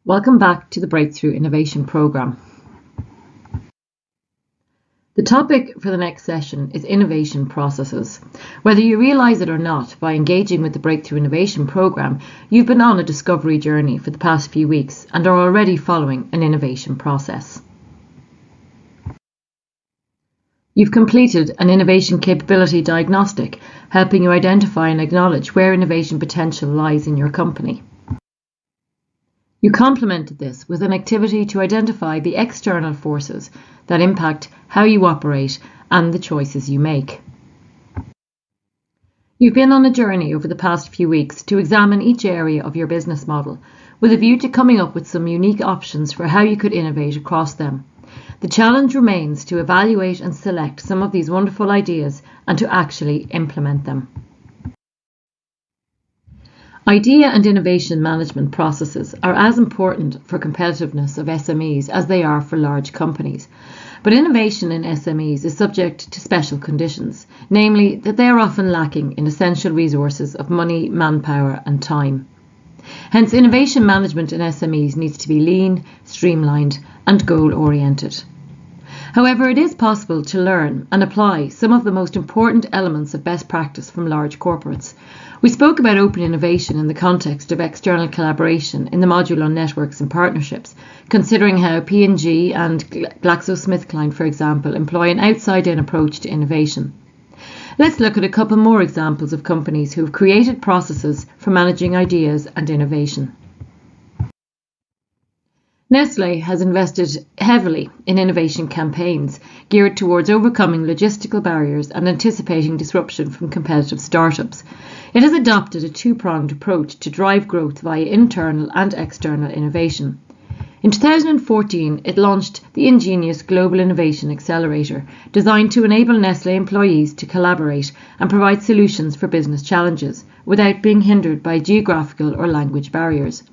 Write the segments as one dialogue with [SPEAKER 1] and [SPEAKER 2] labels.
[SPEAKER 1] Welcome back to the Breakthrough Innovation Programme. The topic for the next session is innovation processes. Whether you realise it or not, by engaging with the Breakthrough Innovation Programme, you've been on a discovery journey for the past few weeks and are already following an innovation process. You've completed an innovation capability diagnostic, helping you identify and acknowledge where innovation potential lies in your company. You complemented this with an activity to identify the external forces that impact how you operate and the choices you make. You've been on a journey over the past few weeks to examine each area of your business model with a view to coming up with some unique options for how you could innovate across them. The challenge remains to evaluate and select some of these wonderful ideas and to actually implement them. Idea and innovation management processes are as important for competitiveness of SMEs as they are for large companies. But innovation in SMEs is subject to special conditions, namely that they are often lacking in essential resources of money, manpower and time. Hence, innovation management in SMEs needs to be lean, streamlined and goal-oriented. However, it is possible to learn and apply some of the most important elements of best practice from large corporates. We spoke about open innovation in the context of external collaboration in the module on networks and partnerships, considering how P&G and GlaxoSmithKline, for example, employ an outside-in approach to innovation. Let's look at a couple more examples of companies who have created processes for managing ideas and innovation. Nestlé has invested heavily in innovation campaigns geared towards overcoming logistical barriers and anticipating disruption from competitive startups. It has adopted a two-pronged approach to drive growth via internal and external innovation. In 2014, it launched the Ingenious Global Innovation Accelerator, designed to enable Nestlé employees to collaborate and provide solutions for business challenges without being hindered by geographical or language barriers.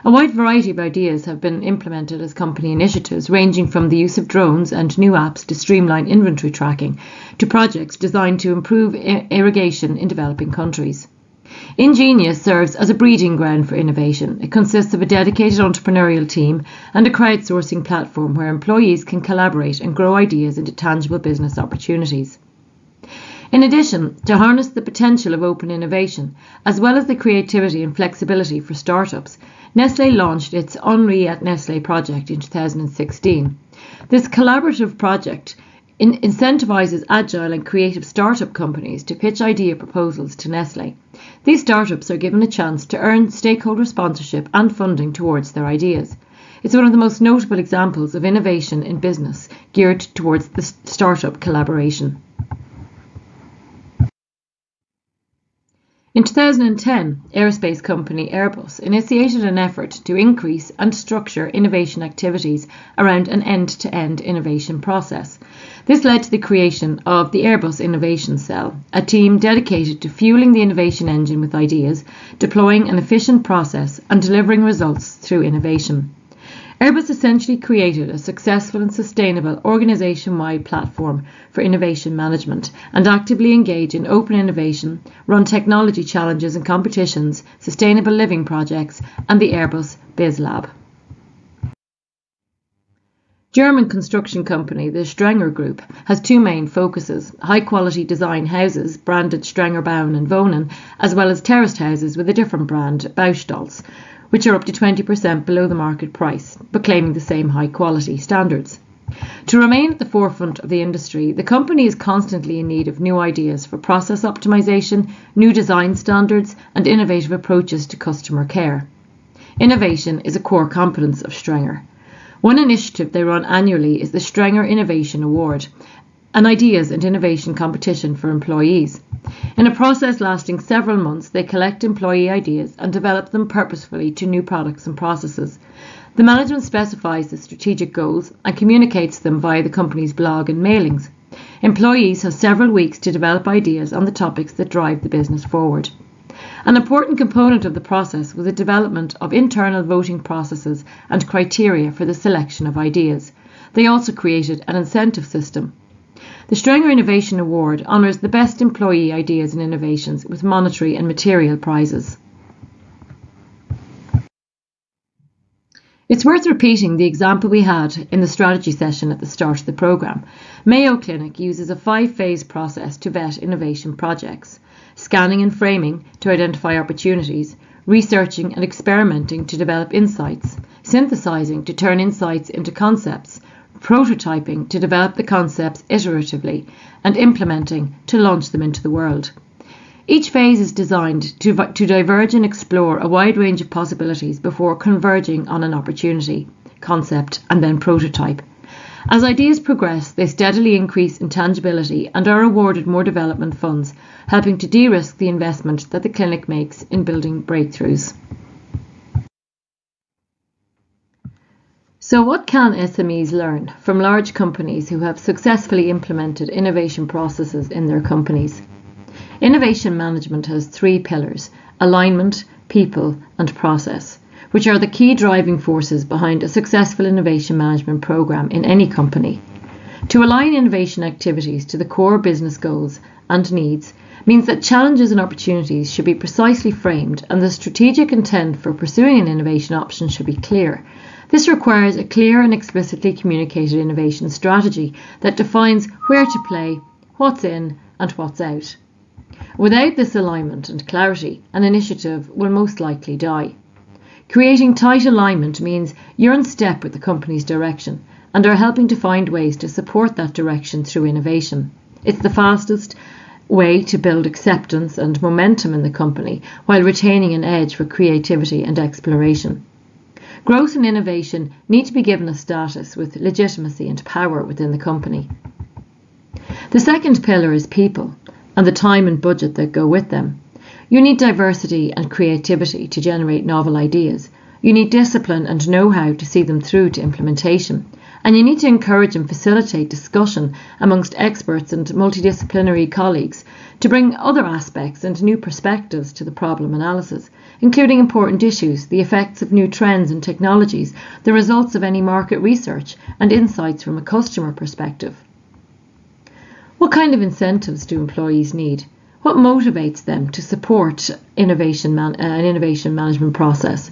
[SPEAKER 1] A wide variety of ideas have been implemented as company initiatives, ranging from the use of drones and new apps to streamline inventory tracking, to projects designed to improve irrigation in developing countries. Ingenious serves as a breeding ground for innovation. It consists of a dedicated entrepreneurial team and a crowdsourcing platform where employees can collaborate and grow ideas into tangible business opportunities. In addition, to harness the potential of open innovation, as well as the creativity and flexibility for startups, Nestlé launched its Henri at Nestlé project in 2016. This collaborative project incentivises agile and creative startup companies to pitch idea proposals to Nestlé. These startups are given a chance to earn stakeholder sponsorship and funding towards their ideas. It's one of the most notable examples of innovation in business geared towards the startup collaboration. In 2010, aerospace company Airbus initiated an effort to increase and structure innovation activities around an end-to-end innovation process. This led to the creation of the Airbus Innovation Cell, a team dedicated to fueling the innovation engine with ideas, deploying an efficient process and delivering results through innovation. Airbus essentially created a successful and sustainable organisation-wide platform for innovation management and actively engage in open innovation, run technology challenges and competitions, sustainable living projects and the Airbus Biz Lab. German construction company the Strenger Group has two main focuses: high-quality design houses branded Strenger Bauen and Wohnen, as well as terraced houses with a different brand, Baustolz, which are up to 20% below the market price, but claiming the same high quality standards. To remain at the forefront of the industry, the company is constantly in need of new ideas for process optimization, new design standards, and innovative approaches to customer care. Innovation is a core competence of Strenger. One initiative they run annually is the Strenger Innovation Award, an ideas and innovation competition for employees. In a process lasting several months, they collect employee ideas and develop them purposefully to new products and processes. The management specifies the strategic goals and communicates them via the company's blog and mailings. Employees have several weeks to develop ideas on the topics that drive the business forward. An important component of the process was the development of internal voting processes and criteria for the selection of ideas. They also created an incentive system. The Strenger Innovation Award honours the best employee ideas and innovations with monetary and material prizes. It's worth repeating the example we had in the strategy session at the start of the programme. Mayo Clinic uses a 5-phase process to vet innovation projects: scanning and framing to identify opportunities, researching and experimenting to develop insights, synthesizing to turn insights into concepts, prototyping to develop the concepts iteratively, and implementing to launch them into the world. Each phase is designed to diverge and explore a wide range of possibilities before converging on an opportunity, concept, and then prototype. As ideas progress, they steadily increase in tangibility and are awarded more development funds, helping to de-risk the investment that the clinic makes in building breakthroughs. So what can SMEs learn from large companies who have successfully implemented innovation processes in their companies? Innovation management has 3 pillars: alignment, people, and process, which are the key driving forces behind a successful innovation management program in any company. To align innovation activities to the core business goals and needs means that challenges and opportunities should be precisely framed, and the strategic intent for pursuing an innovation option should be clear. This requires a clear and explicitly communicated innovation strategy that defines where to play, what's in, and what's out. Without this alignment and clarity, an initiative will most likely die. Creating tight alignment means you're in step with the company's direction and are helping to find ways to support that direction through innovation. It's the fastest way to build acceptance and momentum in the company while retaining an edge for creativity and exploration. Growth and innovation need to be given a status with legitimacy and power within the company. The second pillar is people and the time and budget that go with them. You need diversity and creativity to generate novel ideas. You need discipline and know-how to see them through to implementation. And you need to encourage and facilitate discussion amongst experts and multidisciplinary colleagues to bring other aspects and new perspectives to the problem analysis, including important issues, the effects of new trends and technologies, the results of any market research, and insights from a customer perspective. What kind of incentives do employees need? What motivates them to support an innovation management process?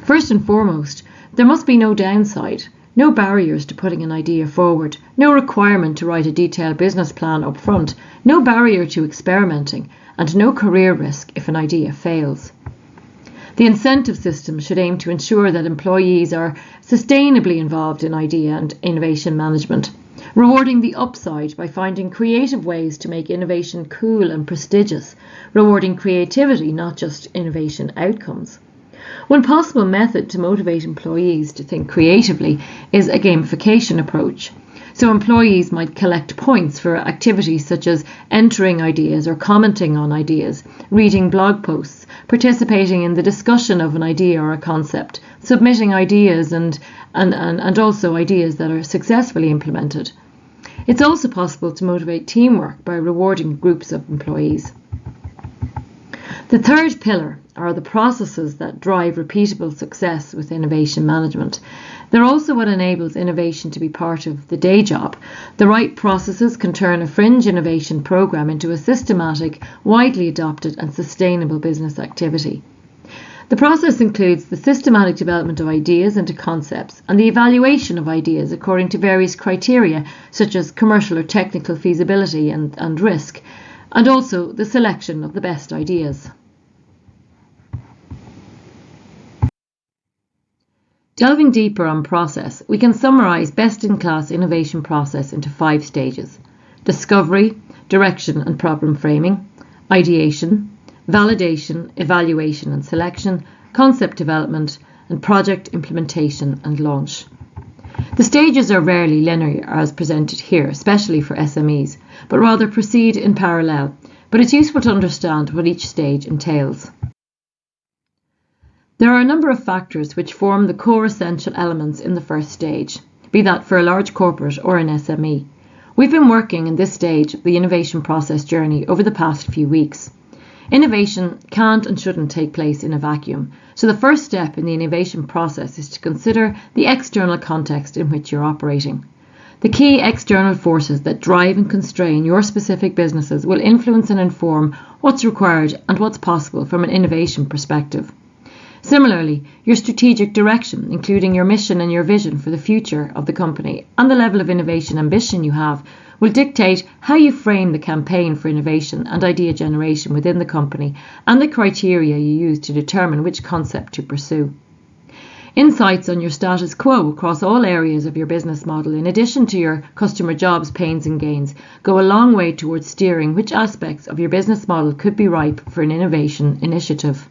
[SPEAKER 1] First and foremost, there must be no downside, no barriers to putting an idea forward, no requirement to write a detailed business plan up front, no barrier to experimenting, and no career risk if an idea fails. The incentive system should aim to ensure that employees are sustainably involved in idea and innovation management, rewarding the upside by finding creative ways to make innovation cool and prestigious, rewarding creativity, not just innovation outcomes. One possible method to motivate employees to think creatively is a gamification approach. So employees might collect points for activities such as entering ideas or commenting on ideas, reading blog posts, participating in the discussion of an idea or a concept, submitting ideas and also ideas that are successfully implemented. It's also possible to motivate teamwork by rewarding groups of employees. The third pillar are the processes that drive repeatable success with innovation management. They're also what enables innovation to be part of the day job. The right processes can turn a fringe innovation program into a systematic, widely adopted and sustainable business activity. The process includes the systematic development of ideas into concepts and the evaluation of ideas according to various criteria such as commercial or technical feasibility and risk, and also the selection of the best ideas. Delving deeper on process, we can summarise best-in-class innovation process into 5 stages: discovery, direction and problem framing, ideation, validation, evaluation and selection, concept development, and project implementation and launch. The stages are rarely linear as presented here, especially for SMEs, but rather proceed in parallel, but it's useful to understand what each stage entails. There are a number of factors which form the core essential elements in the first stage, be that for a large corporate or an SME. We've been working in this stage of the innovation process journey over the past few weeks. Innovation can't and shouldn't take place in a vacuum, so the first step in the innovation process is to consider the external context in which you're operating. The key external forces that drive and constrain your specific businesses will influence and inform what's required and what's possible from an innovation perspective. Similarly, your strategic direction, including your mission and your vision for the future of the company and the level of innovation ambition you have, will dictate how you frame the campaign for innovation and idea generation within the company and the criteria you use to determine which concept to pursue. Insights on your status quo across all areas of your business model, in addition to your customer jobs, pains and gains, go a long way towards steering which aspects of your business model could be ripe for an innovation initiative.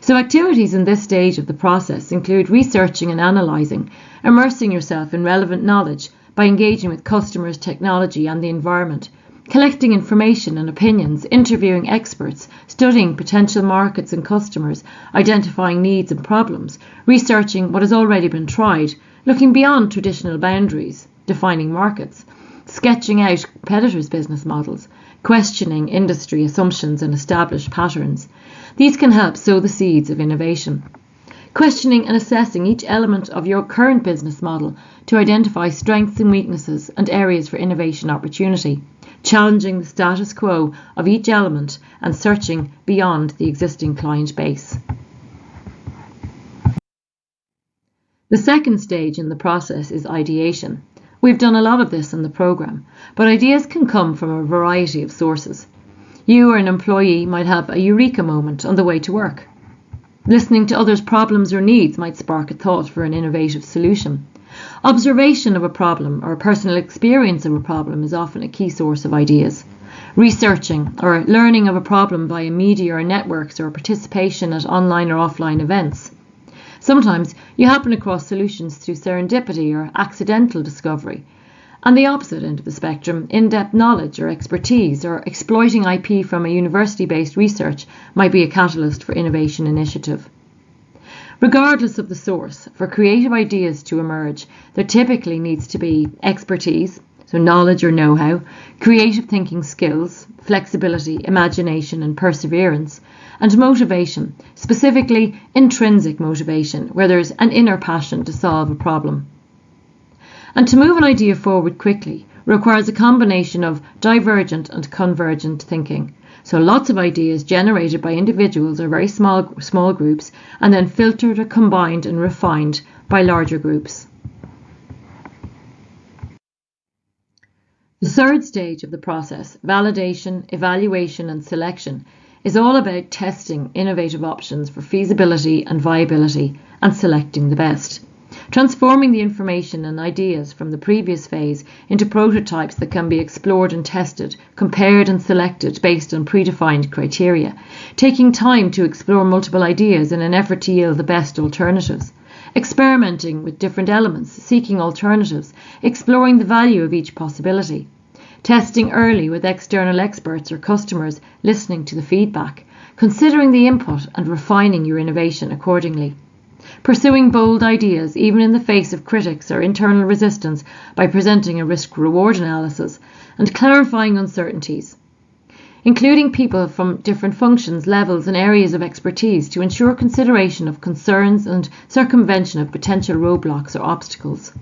[SPEAKER 1] So activities in this stage of the process include researching and analysing, immersing yourself in relevant knowledge by engaging with customers, technology and the environment, collecting information and opinions, interviewing experts, studying potential markets and customers, identifying needs and problems, researching what has already been tried, looking beyond traditional boundaries, defining markets, sketching out competitors' business models, questioning industry assumptions and established patterns. These can help sow the seeds of innovation. Questioning and assessing each element of your current business model to identify strengths and weaknesses and areas for innovation opportunity. Challenging the status quo of each element and searching beyond the existing client base. The second stage in the process is ideation. We've done a lot of this in the programme, but ideas can come from a variety of sources. You or an employee might have a eureka moment on the way to work. Listening to others' problems or needs might spark a thought for an innovative solution. Observation of a problem or a personal experience of a problem is often a key source of ideas. Researching or learning of a problem via media or networks or participation at online or offline events. Sometimes you happen across solutions through serendipity or accidental discovery. And the opposite end of the spectrum, in-depth knowledge or expertise or exploiting IP from a university-based research might be a catalyst for innovation initiative. Regardless of the source, for creative ideas to emerge, there typically needs to be expertise, so knowledge or know-how, creative thinking skills, flexibility, imagination and perseverance, and motivation, specifically intrinsic motivation, where there's an inner passion to solve a problem. And to move an idea forward quickly requires a combination of divergent and convergent thinking. So lots of ideas generated by individuals or very small groups and then filtered or combined and refined by larger groups. The third stage of the process, validation, evaluation and selection, is all about testing innovative options for feasibility and viability and selecting the best. Transforming the information and ideas from the previous phase into prototypes that can be explored and tested, compared and selected based on predefined criteria, taking time to explore multiple ideas in an effort to yield the best alternatives, experimenting with different elements, seeking alternatives, exploring the value of each possibility, testing early with external experts or customers, listening to the feedback, considering the input and refining your innovation accordingly. Pursuing bold ideas even in the face of critics or internal resistance by presenting a risk-reward analysis and clarifying uncertainties. Including people from different functions, levels and areas of expertise to ensure consideration of concerns and circumvention of potential roadblocks or obstacles.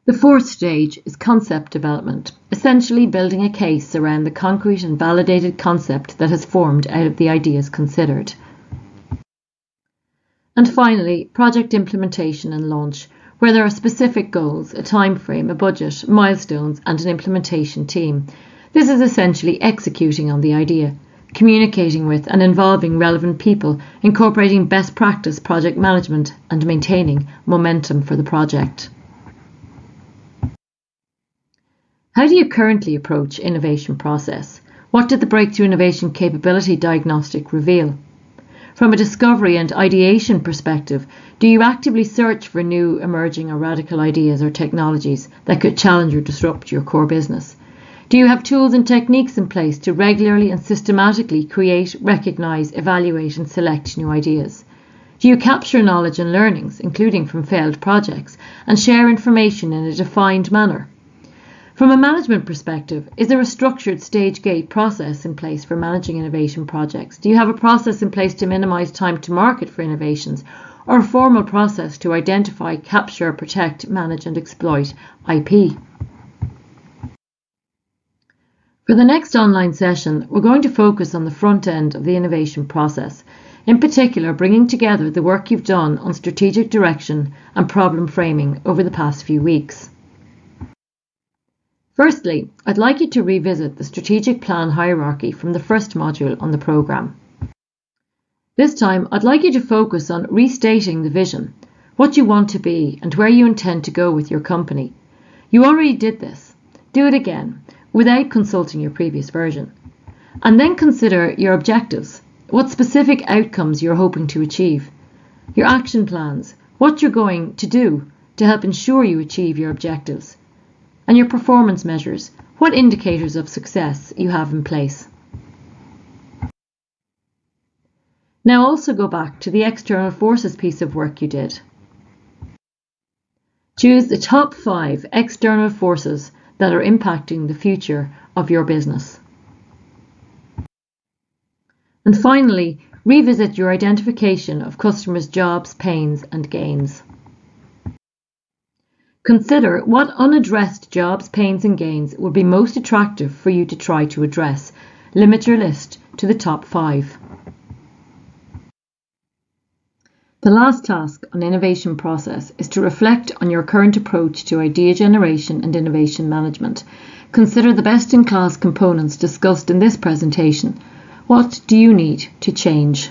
[SPEAKER 1] The fourth stage is concept development, essentially building a case around the concrete and validated concept that has formed out of the ideas considered. And finally, project implementation and launch, where there are specific goals, a time frame, a budget, milestones, and an implementation team. This is essentially executing on the idea, communicating with and involving relevant people, incorporating best practice project management, and maintaining momentum for the project. How do you currently approach innovation process? What did the Breakthrough Innovation Capability Diagnostic reveal? From a discovery and ideation perspective, do you actively search for new, emerging or radical ideas or technologies that could challenge or disrupt your core business? Do you have tools and techniques in place to regularly and systematically create, recognise, evaluate and select new ideas? Do you capture knowledge and learnings, including from failed projects, and share information in a defined manner? From a management perspective, is there a structured stage gate process in place for managing innovation projects? Do you have a process in place to minimise time to market for innovations, or a formal process to identify, capture, protect, manage and exploit IP? For the next online session, we're going to focus on the front end of the innovation process, in particular bringing together the work you've done on strategic direction and problem framing over the past few weeks. Firstly, I'd like you to revisit the strategic plan hierarchy from the first module on the programme. This time, I'd like you to focus on restating the vision, what you want to be and where you intend to go with your company. You already did this. Do it again, without consulting your previous version. And then consider your objectives, what specific outcomes you're hoping to achieve, your action plans, what you're going to do to help ensure you achieve your objectives, and your performance measures, what indicators of success you have in place. Now also go back to the external forces piece of work you did. Choose the top 5 external forces that are impacting the future of your business. And finally, revisit your identification of customers' jobs, pains, and gains. Consider what unaddressed jobs, pains, and gains would be most attractive for you to try to address. Limit your list to the top 5. The last task on innovation process is to reflect on your current approach to idea generation and innovation management. Consider the best-in-class components discussed in this presentation. What do you need to change?